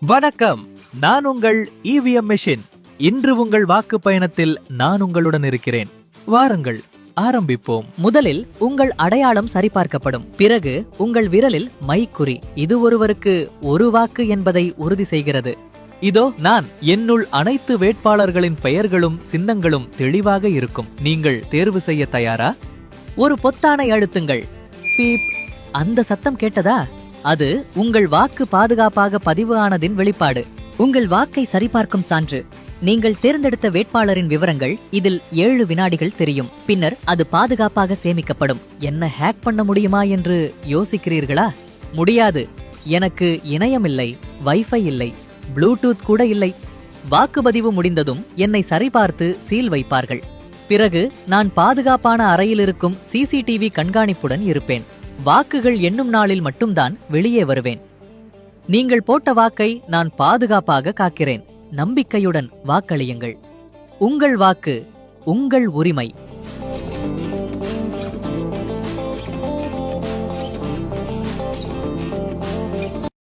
வணக்கம், நான் உங்கள் இவிஎம் மெஷின். இன்று உங்கள் வாக்கு பயணத்தில் நான் உங்களுடன் இருக்கிறேன். வாருங்கள், ஆரம்பிப்போம். முதலில் உங்கள் அடையாளம் சரிபார்க்கப்படும். பிறகு உங்கள் விரலில் மைக்குறி. இது ஒருவருக்கு ஒரு வாக்கு என்பதை உறுதி செய்கிறது. இதோ நான். என்னுள் அனைத்து வேட்பாளர்களின் பெயர்களும் சின்னங்களும் தெளிவாக இருக்கும். நீங்கள் தேர்வு செய்ய தயாரா? ஒரு பொத்தானை அழுத்துங்கள். பீப். அந்த சத்தம் கேட்டதா? அது உங்கள் வாக்கு பாதுகாப்பாக பதிவு ஆனதின் வெளிப்பாடு. உங்கள் வாக்கை சரிபார்க்கும் சான்று. நீங்கள் தேர்ந்தெடுத்த வேட்பாளரின் விவரங்கள் இதில் 7 வினாடிகள் தெரியும். பின்னர் அது பாதுகாப்பாக சேமிக்கப்படும். என்ன ஹேக் பண்ண முடியுமா என்று யோசிக்கிறீர்களா? முடியாது. எனக்கு இணையம் இல்லை, வைஃபை இல்லை, ப்ளூடூத் கூட இல்லை. வாக்குப்பதிவு முடிந்ததும் என்னை சரிபார்த்து சீல் வைப்பார்கள். பிறகு நான் பாதுகாப்பான அறையில் இருக்கும் சிசிடிவி கண்காணிப்புடன் இருப்பேன். வாக்குகள் எண்ணும் நாளில் மட்டும்தான் வெளியே வருவேன். நீங்கள் போட்ட வாக்கை நான் பாதுகாப்பாக காக்கிறேன். நம்பிக்கையுடன் வாக்களியுங்கள். உங்கள் வாக்கு உங்கள் உரிமை.